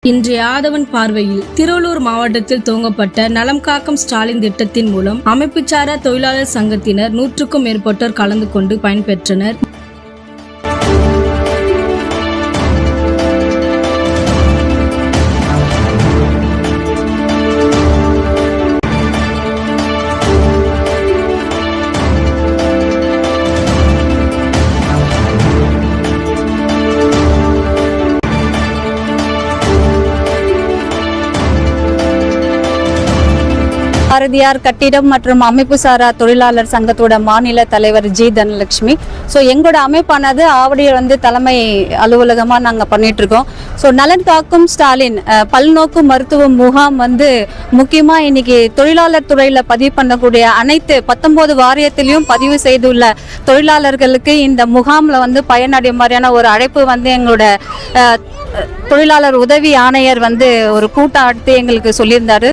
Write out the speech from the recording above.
இன்றைய ஆதவன் பார்வையில் திருவள்ளூர் மாவட்டத்தில் துவங்கப்பட்ட நலம் காக்கும் ஸ்டாலின் திட்டத்தின் மூலம் அமைப்புச்சாரா தொழிலாளர் சங்கத்தினர் 100க்கும் மேற்பட்டோர் கலந்து கொண்டு பயன்பெற்றனர். பாரதியார் கட்டிடம் மற்றும் அமைப்பு சாரா தொழிலாளர் சங்கத்தோட மாநில தலைவர் ஜி தனலட்சுமி. ஸோ எங்களோட அமைப்பானது ஆவடியில் தலைமை அலுவலகமாக நாங்கள் பண்ணிட்டு இருக்கோம். ஸோ நலன் காக்கும் ஸ்டாலின் பல்நோக்கு மருத்துவ முகாம் முக்கியமாக இன்னைக்கு தொழிலாளர் துறையில் பதிவு பண்ணக்கூடிய அனைத்து 19 வாரியத்திலையும் பதிவு செய்துள்ள தொழிலாளர்களுக்கு இந்த முகாமில் பயனடைய மாதிரியான ஒரு அழைப்பு எங்களோட தொழிலாளர் உதவி ஆணையர் ஒரு கூட்டம் எடுத்து எங்களுக்கு சொல்லியிருந்தாரு.